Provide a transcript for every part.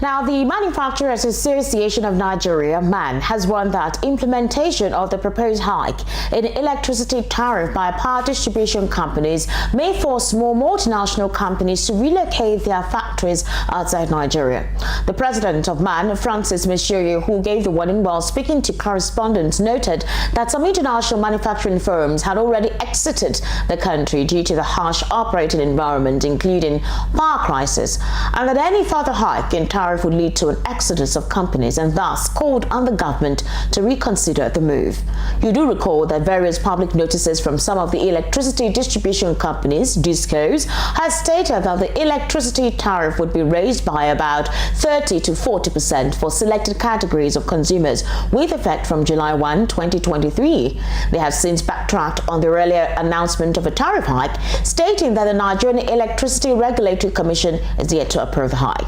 Now, the Manufacturers Association of Nigeria, MAN, has warned that implementation of the proposed hike in electricity tariff by power distribution companies may force more multinational companies to relocate their factories outside Nigeria. The president of MAN, Francis Meshiori, who gave the warning while speaking to correspondents, noted that some international manufacturing firms had already exited the country due to the harsh operating environment, including power crisis, and that any further hike in tariff would lead to an exodus of companies, and thus called on the government to reconsider the move. You do recall that various public notices from some of the electricity distribution companies, DISCOs, has stated that the electricity tariff would be raised by about 30 to 40% for selected categories of consumers, with effect from July 1, 2023. They have since backtracked on the earlier announcement of a tariff hike, stating that the Nigerian Electricity Regulatory Commission is yet to approve the hike.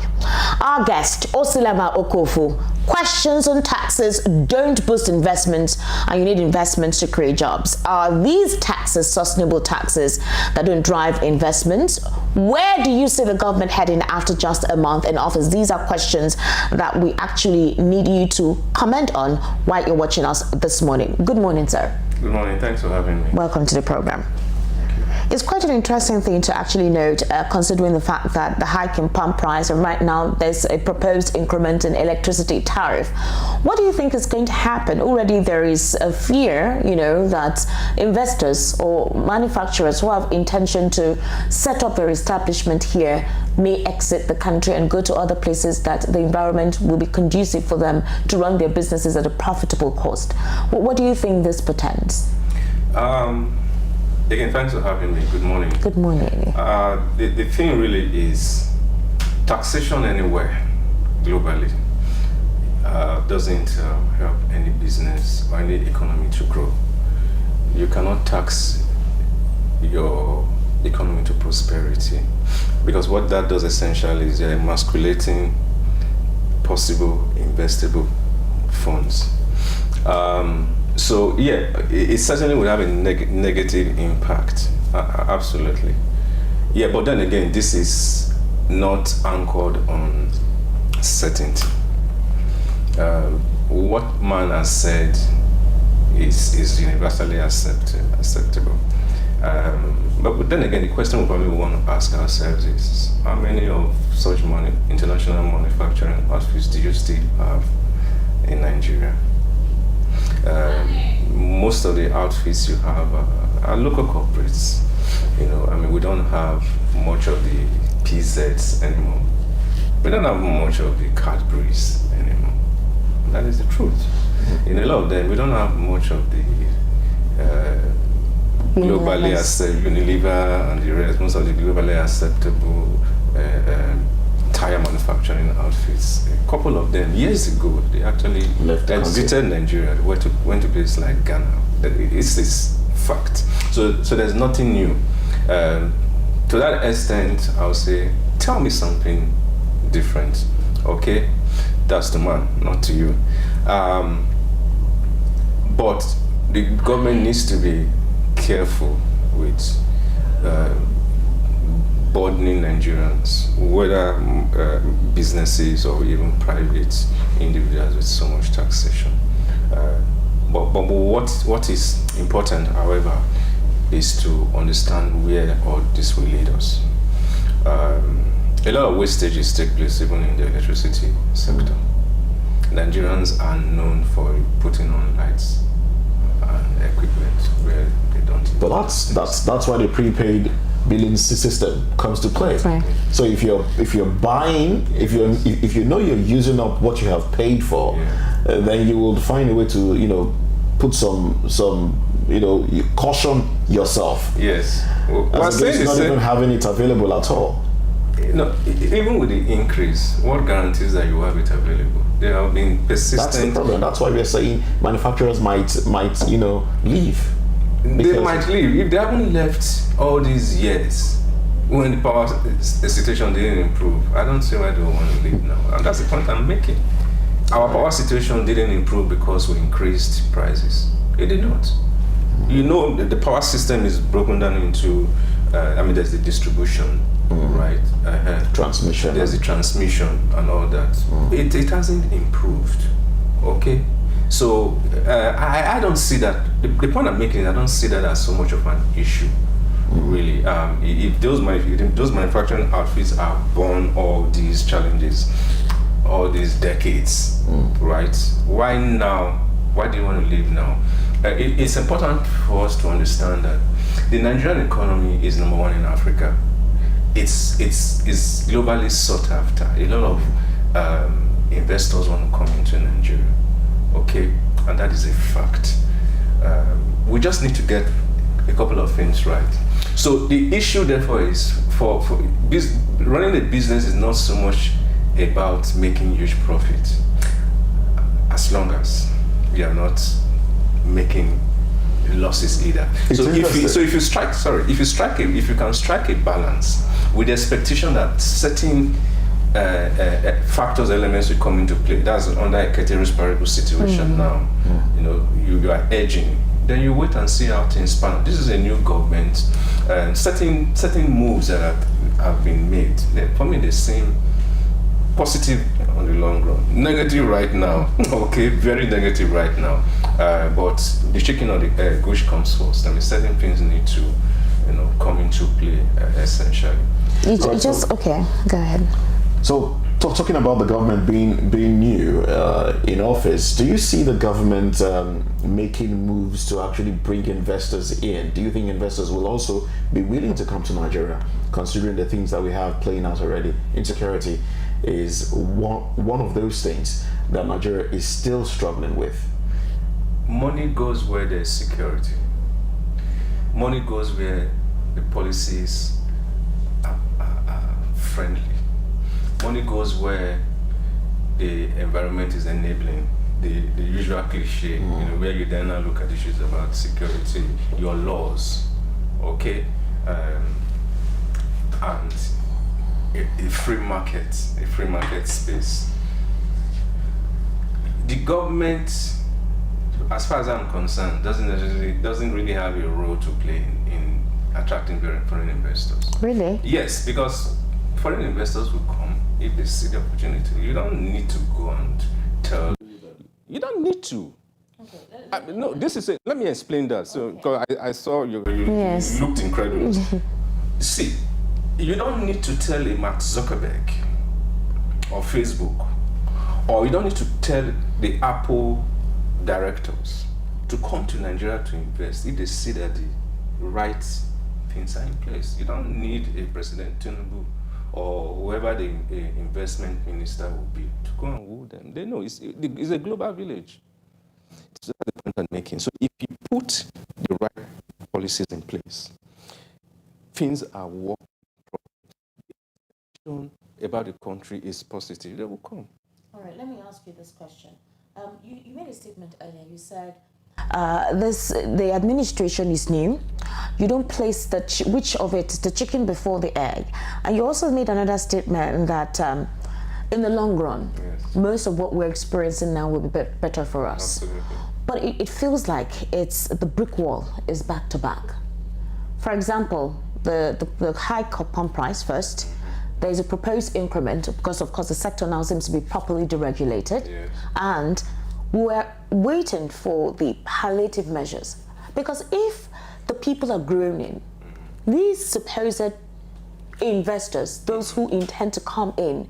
Our guest, Osilema Okofu, questions on taxes don't boost investments, and you need investments to create jobs. Are these taxes sustainable taxes that don't drive investments? Where do you see the government heading after just a month in office? These are questions that we actually need you to comment on while you're watching us this morning. Good morning, sir. Good morning. Thanks for having me. Welcome to the program. It's quite an interesting thing to actually note, considering the fact that the hike in pump price, and right now there's a proposed increment in electricity tariff. What do you think is going to happen? Already there is a fear, that investors or manufacturers who have intention to set up their establishment here may exit the country and go to other places that the environment will be conducive for them to run their businesses at a profitable cost. What do you think this portends? Again, thanks for having me. Good morning. Good morning. The thing really is taxation anywhere globally doesn't help any business or any economy to grow. You cannot tax your economy to prosperity, because what that does essentially is you're emasculating possible investable funds. So yeah, it certainly would have a negative impact, absolutely. Yeah, but then again, this is not anchored on certainty. What man has said is universally acceptable. But then again, the question we probably want to ask ourselves is, how many of such international manufacturing outfits do you still have in Nigeria? Most of the outfits you have are local corporates. We don't have much of the PZs anymore. We don't have much of the Cadburys anymore. That is the truth. In a lot of them, we don't have much of the globally acceptable Unilever and the rest. Most of the globally acceptable tire manufacturing outfits. A couple of them years ago, they actually exited Nigeria. They went to places like Ghana. It's this fact. So there's nothing new. To that extent, I would say, tell me something different. Okay, that's the man, not to you. But the government needs to be careful with burdening Nigerians, whether businesses or even private individuals, with so much taxation. But what is important, however, is to understand where all this will lead us. A lot of wastages take place even in the electricity sector. Nigerians are known for putting on lights and equipment where they don't. But that's why the prepaid billing system comes to play. Right. So if you're buying, if you know you're using up what you have paid for, then you will find a way to put some you caution yourself. Yes. As against not even having it available at all. Even with the increase, what guarantees that you have it available? They have been persistent. That's the problem. That's why we're saying manufacturers might leave. They might leave if they haven't left all these years when the power situation didn't improve. I don't see why they want to leave now, and that's the point I'm making. Our power situation didn't improve because we increased prices. It did not. The power system is broken down into. There's the distribution, right? Transmission. There's the transmission and all that. It hasn't improved. Okay, so I don't see that. The point I'm making, I don't see that as so much of an issue. Really, if those manufacturing outfits are born all these challenges, all these decades, right? Why now? Why do you want to leave now? It's important for us to understand that the Nigerian economy is number one in Africa. It's globally sought after. A lot of investors want to come into Nigeria, okay, and that is a fact. We just need to get a couple of things right. So the issue, therefore, is for running a business is not so much about making huge profit, as long as you are not making losses either. If you can strike a balance with the expectation that certain factors, elements will come into play. That's under a ceteris paribus situation now. You know, you are edging. Then you wait and see how things pan out. This is a new government. Certain moves that have been made. For me, they seem positive on the long run. Negative right now. Okay, very negative right now. But the chicken or the egg, which comes first? I mean, certain things need to, come into play essentially. Okay, go ahead. So, talking about the government being new in office, do you see the government making moves to actually bring investors in? Do you think investors will also be willing to come to Nigeria, considering the things that we have playing out already? Insecurity is one of those things that Nigeria is still struggling with. Money goes where there's security. Money goes where the policies are friendly. Money goes where the environment is enabling. The usual cliche, where you then now look at issues about security, your laws, okay, and a free market space. The government, as far as I'm concerned, doesn't really have a role to play in attracting foreign investors. Really? Yes, because foreign investors will come if they see the opportunity. You don't need to go and tell. You don't need to. Okay. No, this is it. Let me explain that. So, because I saw you looked incredible. See, you don't need to tell a Mark Zuckerberg or Facebook, or you don't need to tell the Apple directors to come to Nigeria to invest if they see that the right things are in place. You don't need a President Tinubu or whoever the investment minister will be to go and woo them. They know it's a global village. So that's the point I'm making. So if you put the right policies in place, things are working. About the country is positive, they will come. All right, let me ask you this question. You made a statement earlier. You said the administration is new. You don't place the chicken before the egg. And you also made another statement that in the long run, yes, most of what we're experiencing now will be better for us. Absolutely. But it feels like the brick wall is back to back. For example, the hike of pump price first. There's a proposed increment because, of course, the sector now seems to be properly deregulated. Yes. And we're waiting for the palliative measures. Because if the people are groaning, these supposed investors, those who intend to come in,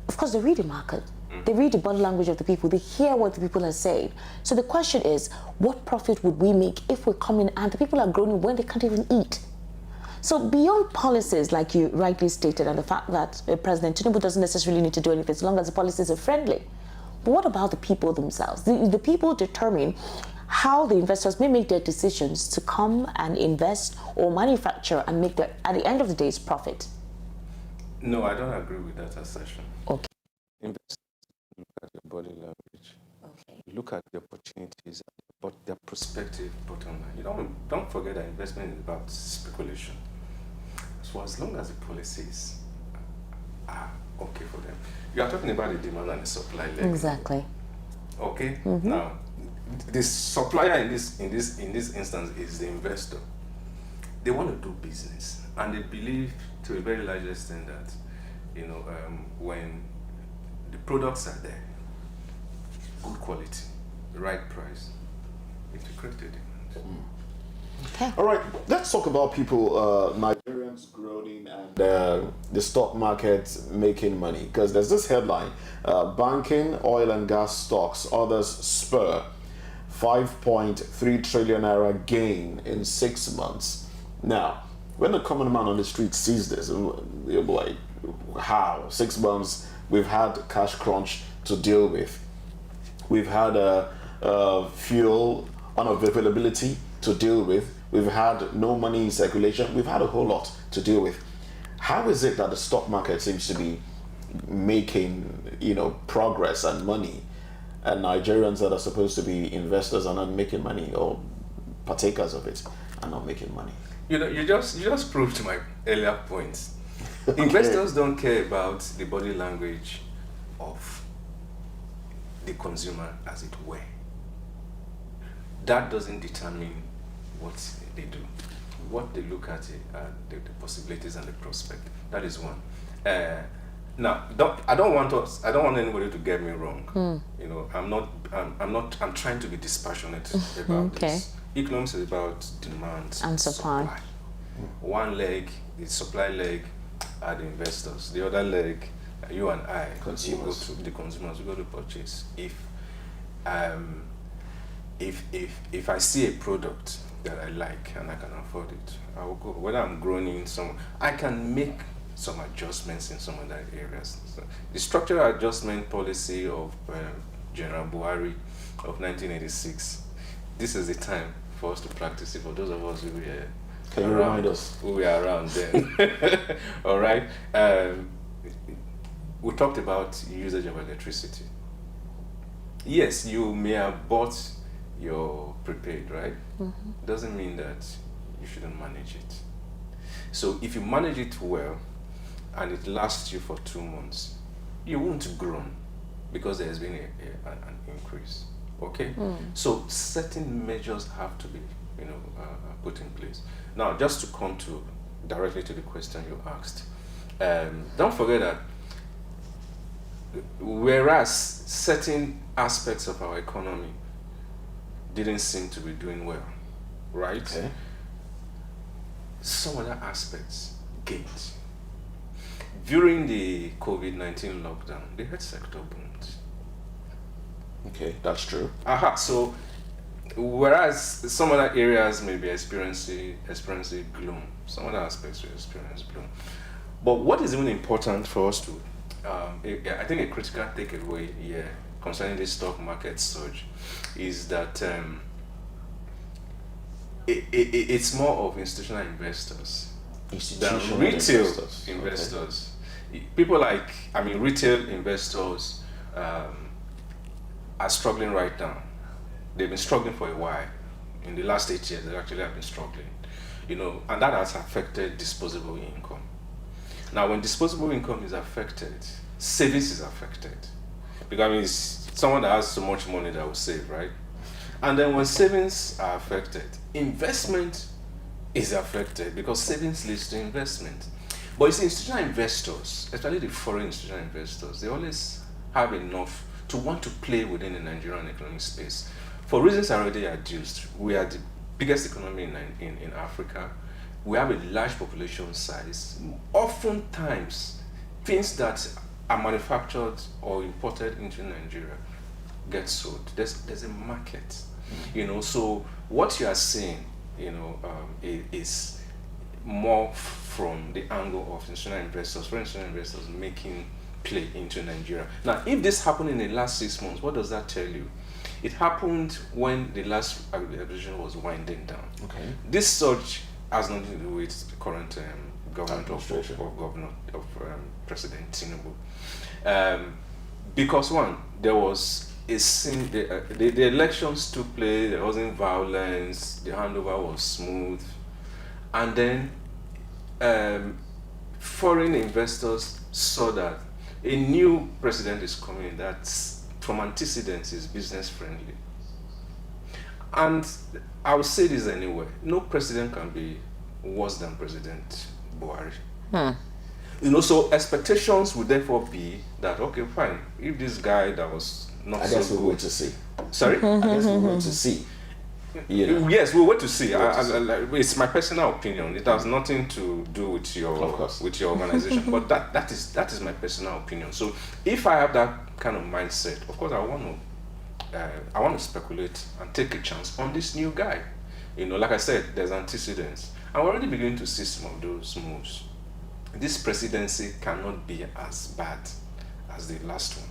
of course, they read the market. They read the body language of the people. They hear what the people are saying. So the question is, what profit would we make if we come in and the people are groaning when they can't even eat? So beyond policies, like you rightly stated, and the fact that President Tinubu doesn't necessarily need to do anything as long as the policies are friendly, but what about the people themselves? The people determine how the investors may make their decisions to come and invest or manufacture and make at the end of the day's profit. No, I don't agree with that assertion. Okay. Investors look at your body language. Okay. Look at the opportunities, but their prospective bottom line. You don't forget that investment is about speculation. So as long as the policies are okay for them, you are talking about the demand and the supply leg. Exactly. Okay. Mm-hmm. Now, the supplier in this instance is the investor. they want to do business, and they believe to a very large extent that, when the products are there, good quality, the right price, it will create a demand. Okay. All right, let's talk about people, Nigerians groaning and the stock market making money. Because there's this headline: banking, oil and gas stocks, others spur 5.3 trillion naira gain in 6 months. Now, when the common man on the street sees this, they'll be like, how? 6 months, we've had cash crunch to deal with. We've had fuel unavailability to deal with. We've had no money in circulation. We've had a whole lot to deal with. How is it that the stock market seems to be making, progress and money, and Nigerians that are supposed to be investors are not making money, or partakers of it are not making money? You just proved my earlier point. Okay. Investors don't care about the body language of the consumer, as it were. That doesn't determine what they do. What they look at are the possibilities and the prospect. That is one. Now, I don't want anybody to get me wrong. I'm trying to be dispassionate about this. Economics is about demand And supply. One leg, the supply leg, are the investors. The other leg, you and I, consumers. We go to the consumers. We go to purchase. If I see a product that I like and I can afford it, I will go. Whether I'm groaning some, I can make some adjustments in some other areas. So the structural adjustment policy of General Buhari of 1986. This is the time for us to practice it. For those of us who were Can you remind us? Who were around then. All right. We talked about usage of electricity. Yes, you may have bought your prepaid, right? Doesn't mean that you shouldn't manage it. So if you manage it well and it lasts you for 2 months, you won't groan because there has been an increase. Okay? So certain measures have to be put in place. Now, just to come directly to the question you asked, don't forget that whereas certain aspects of our economy didn't seem to be doing well, right? Okay. Some other aspects gained. During the COVID-19 lockdown, the health sector boomed. Okay, that's true. So whereas some other areas may be experiencing gloom, some other aspects will experience gloom. But what is even important for us to, I think a critical takeaway here concerning the stock market surge is that it's more of institutional investors than retail investors. Okay. People like, retail investors are struggling right now. They've been struggling for a while. In the last 8 years, they actually have been struggling. And that has affected disposable income. Now, when disposable income is affected, savings is affected. Because it's someone that has so much money that will save, right? And then when savings are affected, investment is affected because savings leads to investment. But you see, institutional investors, especially the foreign institutional investors, they always have enough to want to play within the Nigerian economic space. For reasons already adduced, we are the biggest economy in Africa. We have a large population size. Oftentimes, things that are manufactured or imported into Nigeria get sold. There's a market, So what you are seeing, is more from the angle of institutional investors, foreign institutional investors making play into Nigeria. Now, if this happened in the last 6 months, what does that tell you? It happened when the last administration was winding down. Okay. This surge has nothing to do with the current government of President Tinubu. Because one, there was the elections took place, there wasn't violence, the handover was smooth, and then foreign investors saw that a new president is coming that from antecedents is business friendly. And I will say this anyway, no president can be worse than President Buhari. You know, so expectations would therefore be that, okay, fine, if this guy that was not I so guess we'll good, wait to see. sorry, I guess we'll wait to see. yes, we'll wait to see. It's my personal opinion. It has nothing to do with your organization, but that is my personal opinion. So if I have that kind of mindset, of course, I want to speculate and take a chance on this new guy. You know, like I said, there's antecedents. I'm already beginning to see some of those moves. This presidency cannot be as bad as the last one.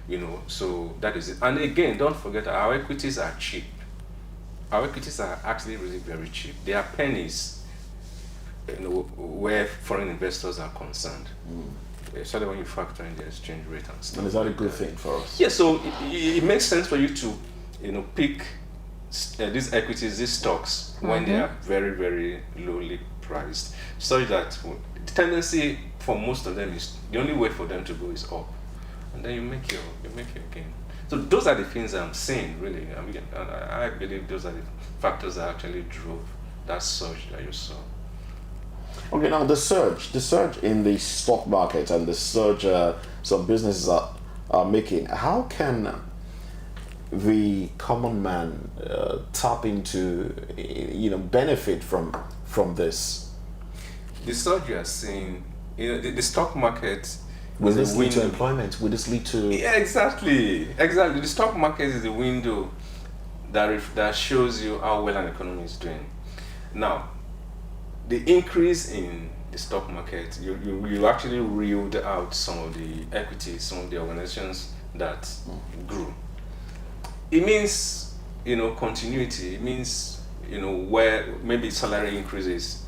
You know, so that is it. And again, don't forget that our equities are cheap. Our equities are actually really very cheap. They are pennies, you know, where foreign investors are concerned. Especially when you factor in the exchange rate and stuff. And is that a good thing for us? Yeah, so it makes sense for you to, you know, pick these equities, these stocks, when they are very, very lowly priced, such that the tendency for most of them is the only way for them to go is up, and then you make your gain. So those are the things I'm saying, really. I mean, I believe those are the factors that actually drove that surge that you saw. Okay, now the surge in the stock market and the surge some businesses are making. How can the common man tap into, you know, benefit from this? The surge you are seeing, you know, the stock market. Will this lead to employment? Will this lead to... Yeah, exactly. The stock market is the window that shows you how well an economy is doing. Now, the increase in the stock market, you actually reeled out some of the equities, some of the organizations that grew. It means, you know, continuity. It means, you know, where maybe salary increases,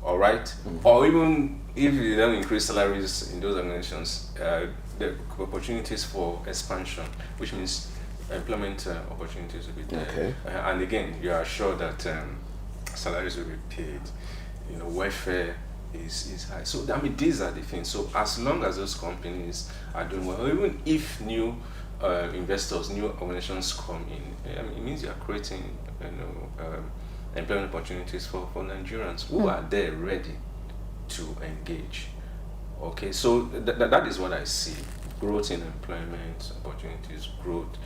all right? Or even if you don't increase salaries in those organizations, the opportunities for expansion, which means employment opportunities will be there. Okay. And again, you are sure that salaries will be paid. You know, welfare is high. So I mean, these are the things. So as long as those companies are doing well, or even if new investors, new organizations come in, I mean, it means you are creating, you know, employment opportunities for Nigerians who are there ready to engage. Okay, so that is what I see: growth in employment opportunities, growth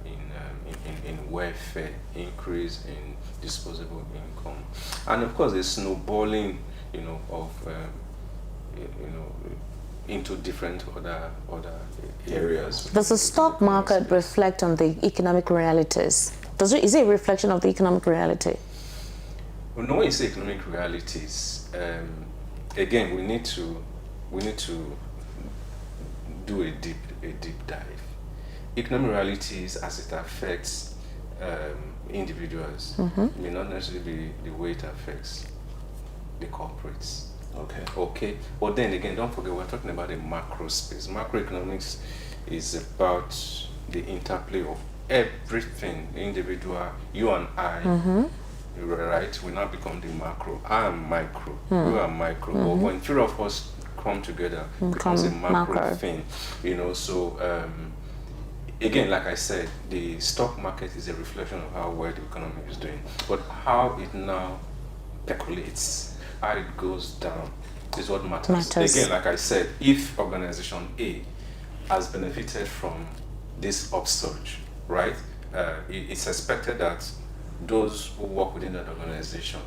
in welfare, increase in disposable income, and of course, a snowballing, you know, of you know, into different other areas. Does the stock market reflect on the economic realities? Is it a reflection of the economic reality? Well, no, it's economic realities. Again, we need to do a deep dive. Economic realities as it affects individuals may not necessarily be the way it affects the corporates. Okay. But then again, don't forget, we're talking about a macro space. Macroeconomics is about the interplay of everything, individual, you and I. Right, we now become the macro. I am micro, you are micro. But when three of us come together, it becomes a macro thing. You know, so again, like I said, the stock market is a reflection of how well the economy is doing. But how it now percolates, how it goes down, is what matters. Again, like I said, if organization A has benefited from this upsurge, right, it's expected that those who work within that organization,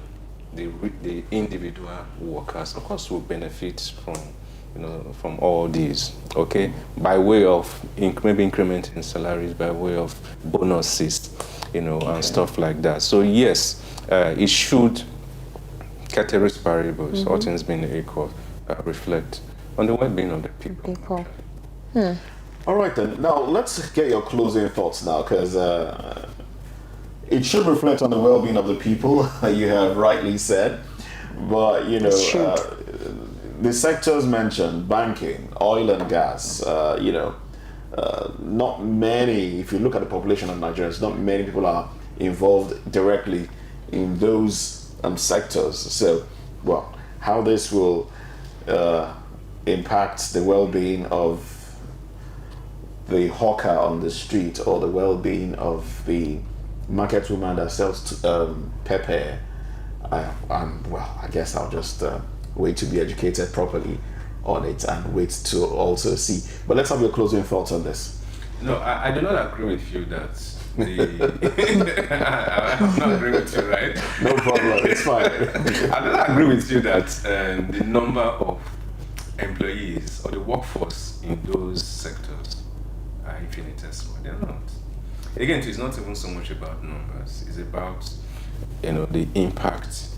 the individual workers, of course, will benefit from, you know, from all these. Okay, by way of maybe increment in salaries, by way of bonuses, you know, and stuff like that. So yes, it should, ceteris paribus, all things being equal, reflect on the well-being of the people. All right then. Now let's get your closing thoughts now, because it should reflect on the well-being of the people. You have rightly said, but you know, the sectors mentioned, banking, oil and gas, you know, not many. If you look at the population of Nigerians, not many people are involved directly in those sectors. So, well, how this will impact the well-being of the hawker on the street, or the well-being of the market woman that sells pepper, I guess I'll just wait to be educated properly on it and wait to also see. But let's have your closing thoughts on this. No, I do not agree with you that I'm not agreeing with you, right? No problem, it's fine. I do not agree with you that the number of employees or the workforce in those sectors are infinitesimal. They're not. Again, it's not even so much about numbers. It's about, the impact,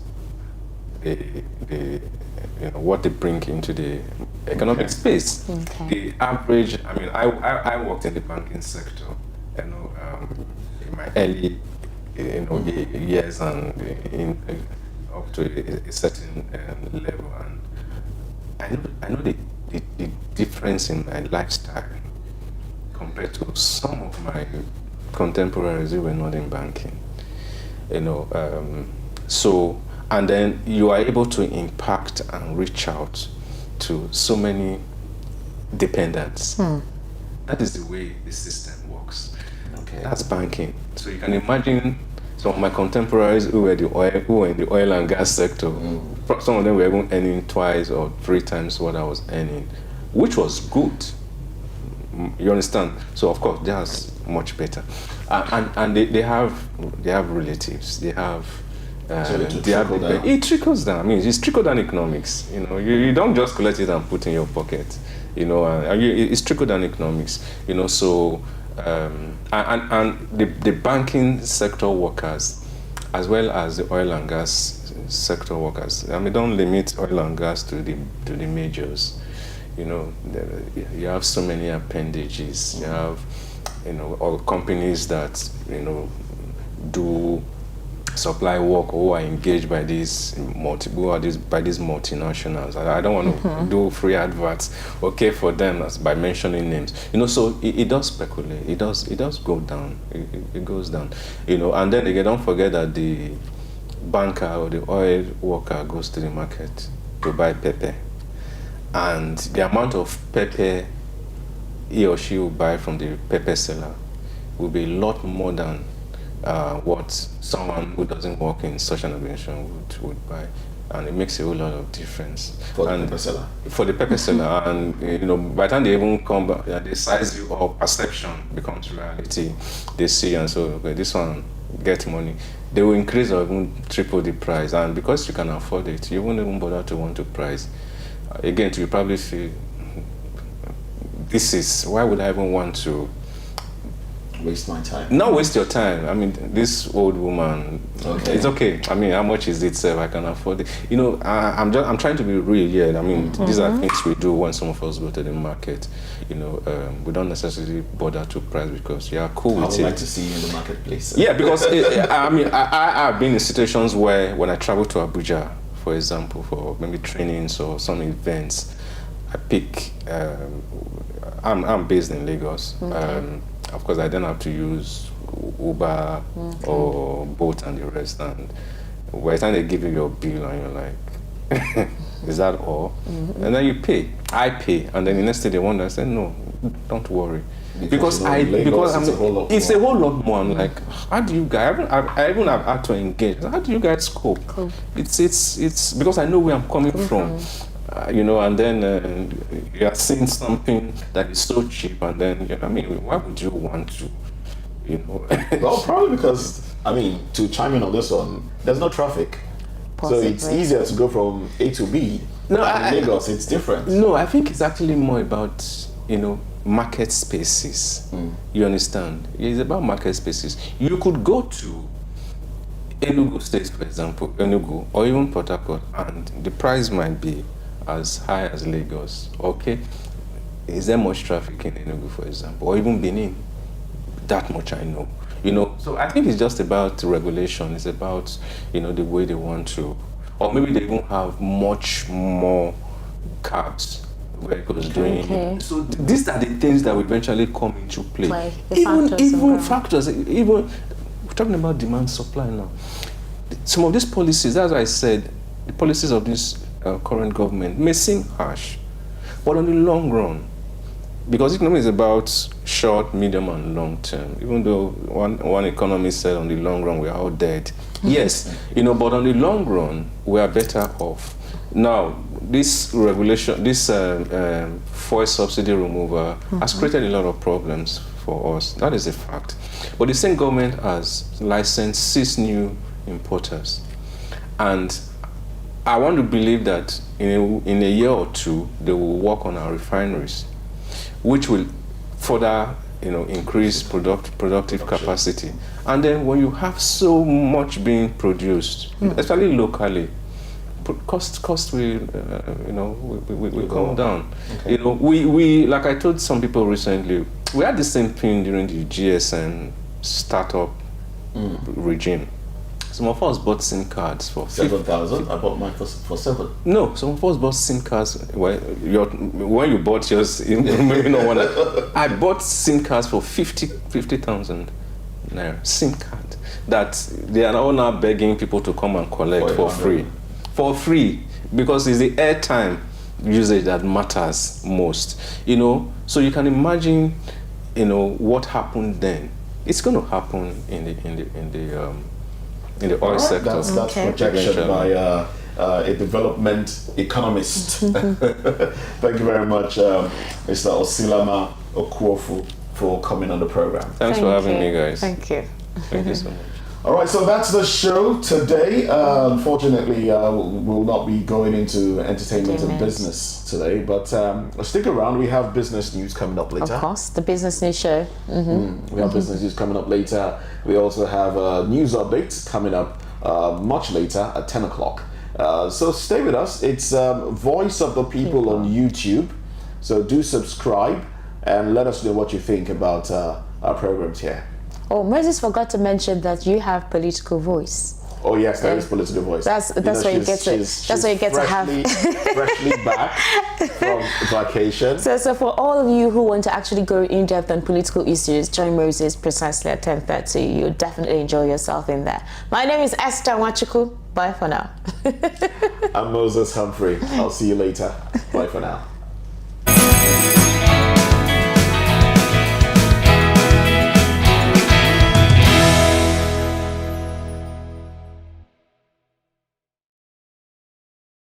what they bring into the economic space. Okay. The average. I mean, I worked in the banking sector, in my early, years and up to a certain level, and I know the difference in my lifestyle compared to some of my contemporaries who were not in banking. So, and then you are able to impact and reach out to so many dependents. That is the way the system works. Okay. That's banking. So you can imagine some of my contemporaries who were in the oil and gas sector. Some of them were even earning twice or three times what I was earning, which was good. You understand? So of course that's much better, and they have relatives. They have. It trickles down. I mean, it's trickle down economics. You don't just collect it and put in your pocket. It's trickle down economics. So and the banking sector workers, as well as the oil and gas sector workers. I mean, don't limit oil and gas to the majors. You have so many appendages. You have, all companies that do supply work who are engaged by these multinationals. I don't want to do free adverts, for them by mentioning names. So it does speculate. It does go down. It goes down. And then again, don't forget that the banker or the oil worker goes to the market to buy pepper, and the amount of pepper he or she will buy from the pepper seller will be a lot more than what someone who doesn't work in such an organization would buy, and it makes a whole lot of difference for the pepper seller. For the pepper seller, and by the time they even come back, they size you up. Perception becomes reality. They see and so this one get money. They will increase or even triple the price, and because you can afford it, you won't even bother to want to price. Again, you probably feel why would I even want to waste my time? Not waste your time. I mean, this old woman. Okay. It's okay. I mean, how much is it, sir? I can afford it. I'm trying to be real here. I mean, these are things we do when some of us go to the market. We don't necessarily bother to price because cool with it. I would like to see you in the marketplace. Yeah, because I've been in situations where when I travel to Abuja, for example, for maybe trainings or some events, I pick. I'm based in Lagos. Okay. Of course, I don't have to use Uber or Bolt and the rest. And by the time they give you your bill and you're like, is that all? And then you pay. I pay. And then the next day they wonder, I say, no, don't worry. Because it's a whole lot more. I'm like, how do you guys? I even have had to engage. How do you guys cope? Cool. It's because I know where I'm coming from. And then you are seeing something that is so cheap, and then why would you want to, Well, probably because to chime in on this one, there's no traffic, possibly. So it's easier to go from A to B. No, in Lagos it's different. No, I think it's actually more about market spaces. You understand? It's about market spaces. You could go to Enugu State, for example, Enugu, or even Port Harcourt, and the price might be as high as Lagos. Okay, is there much traffic in Enugu, for example, or even Benin? That much I know. So I think it's just about regulation. It's about the way they want to, or maybe they even have much more cabs vehicles doing. Okay. So these are the things that will eventually come into play. Even factors. We're talking about demand supply now. Some of these policies, that's why I said the policies of this current government may seem harsh, but on the long run, because economy is about short, medium, and long term. Even though one economist said on the long run we are all dead. Yes, but on the long run we are better off. Now, this regulation, this fuel subsidy removal has created a lot of problems for us. That is a fact. But the same government has licensed 6 new importers, and I want to believe that in a year or two they will work on our refineries, which will further increase productive capacity. And then when you have so much being produced, especially locally, cost will come down. Okay. We like I told some people recently, we had the same thing during the GSM startup regime. Some of us bought SIM cards for 7,000. I bought mine for 7. No, some of us bought SIM cards. When you bought yours, maybe not one. I bought SIM cards for 50,000 naira. SIM card that they are all now begging people to come and collect for free. For free, because it's the airtime usage that matters most. So you can imagine, what happened then. It's going to happen in the oil sector. That's projection by a development economist. Thank you very much, Mr. Osilama Okuofu, for coming on the program. Thanks for having me, guys. Thank you. Thank you so much. All right, so that's the show today. Unfortunately, we'll not be going into entertainment and business today, but stick around. We have business news coming up later. Of course, the business news show. We have business news coming up later. We also have news updates coming up much later at 10 o'clock. So stay with us. It's Voice of the People on YouTube. So do subscribe and let us know what you think about our programs here. Oh, Moses forgot to mention that you have political voice. Oh yes, there is political voice. That's where you get to. That's where you get to have freshly back from vacation. So for all of you who want to actually go in depth on political issues, join Moses precisely at 10:30. You'll definitely enjoy yourself in there. My name is Esther Wachuku. Bye for now. I'm Moses Humphrey. I'll see you later. Bye for now.